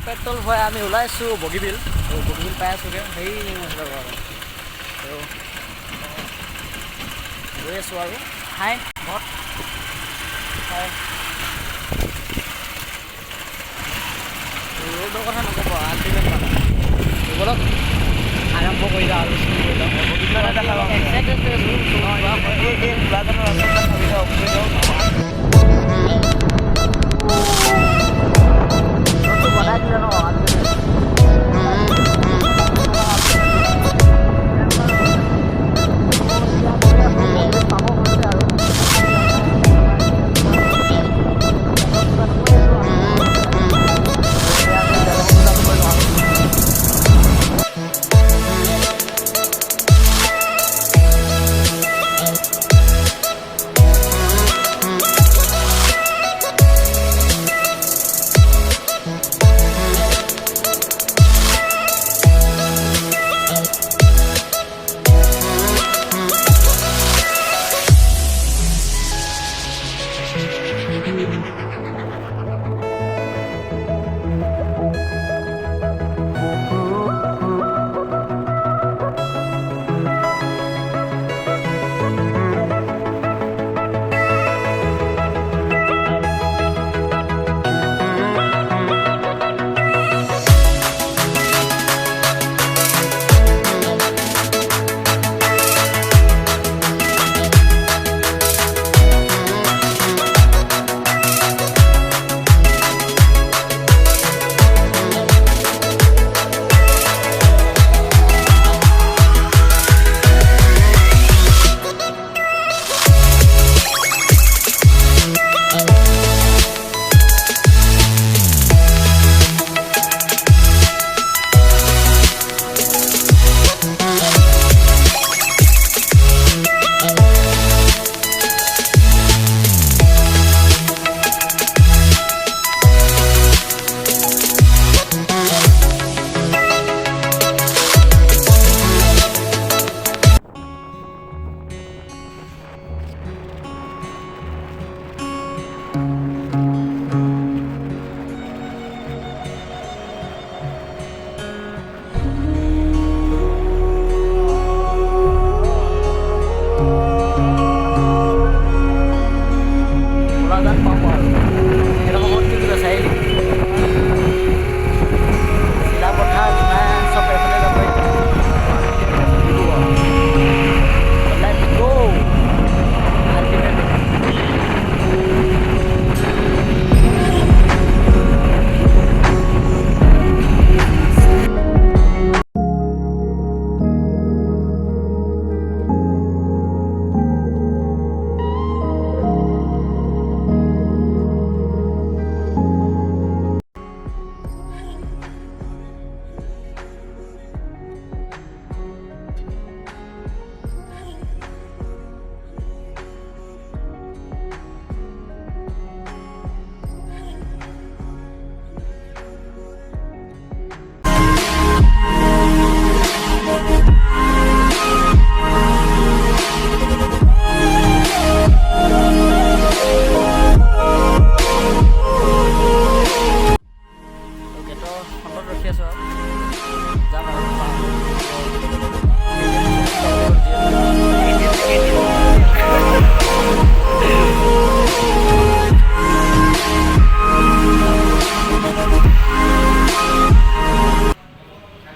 petrol ভৰাই আমি ওলাইছোঁ বগীবিল পাই আছোঁগৈ সেই গৈ আছোঁ আৰু হাই ঘৰত হাই ৰ'দৰ কথা নক'ব আল্টিমেট মানে ব'লক আৰম্ভ কৰি যাওঁ আৰু বনাই দিলে ন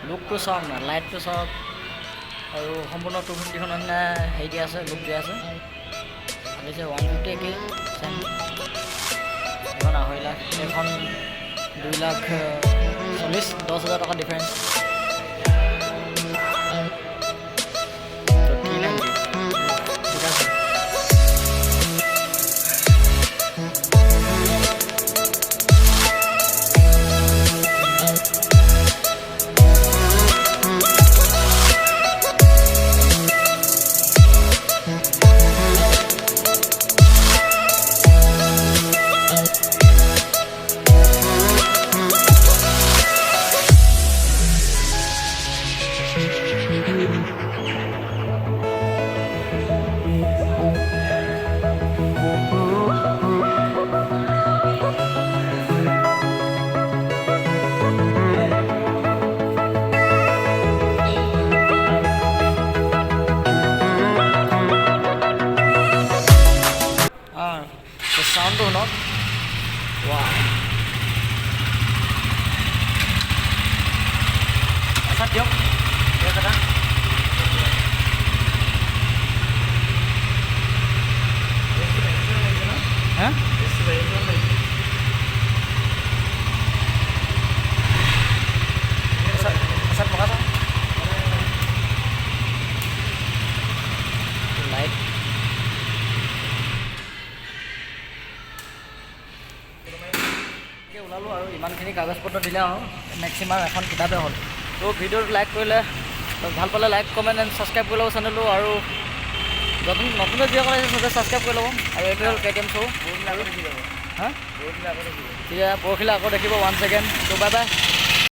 লুকটো চাওক না লাইটটো চাওক আৰু সম্পূৰ্ণ 250খন নিচিনা হেৰি দিয়া আছে লুক দিয়া আছে আহিছে 150 একে এখন 2.5 লাখ এখন 2,40,000 10,000 টকা ডিফাৰেঞ্চ চাউণ্ডটো শুনক ৱাও আচ্ছা দিয়ক এটা হা আচ্ছা পকা লাইট ওলালোঁ আৰু ইমানখিনি কাগজ পত্ৰ দিলে আৰু মেক্সিমাম এখন কিতাপে হ'ল তো ভিডিঅ'টো লাইক কৰিলে ভাল পালে লাইক কমেণ্ট এণ্ড ছাবস্ক্ৰাইব কৰি ল'ব চেনেলটো আৰু নতুনকৈ যিসকল আছে চবে ছাবস্ক্ৰাইব কৰি ল'ব আৰু এইটো হ'ল KTM শ্ব' হা তেতিয়া পৰহিলৈ আকৌ দেখিব 1 ছেকেণ্ড তো বাই বাই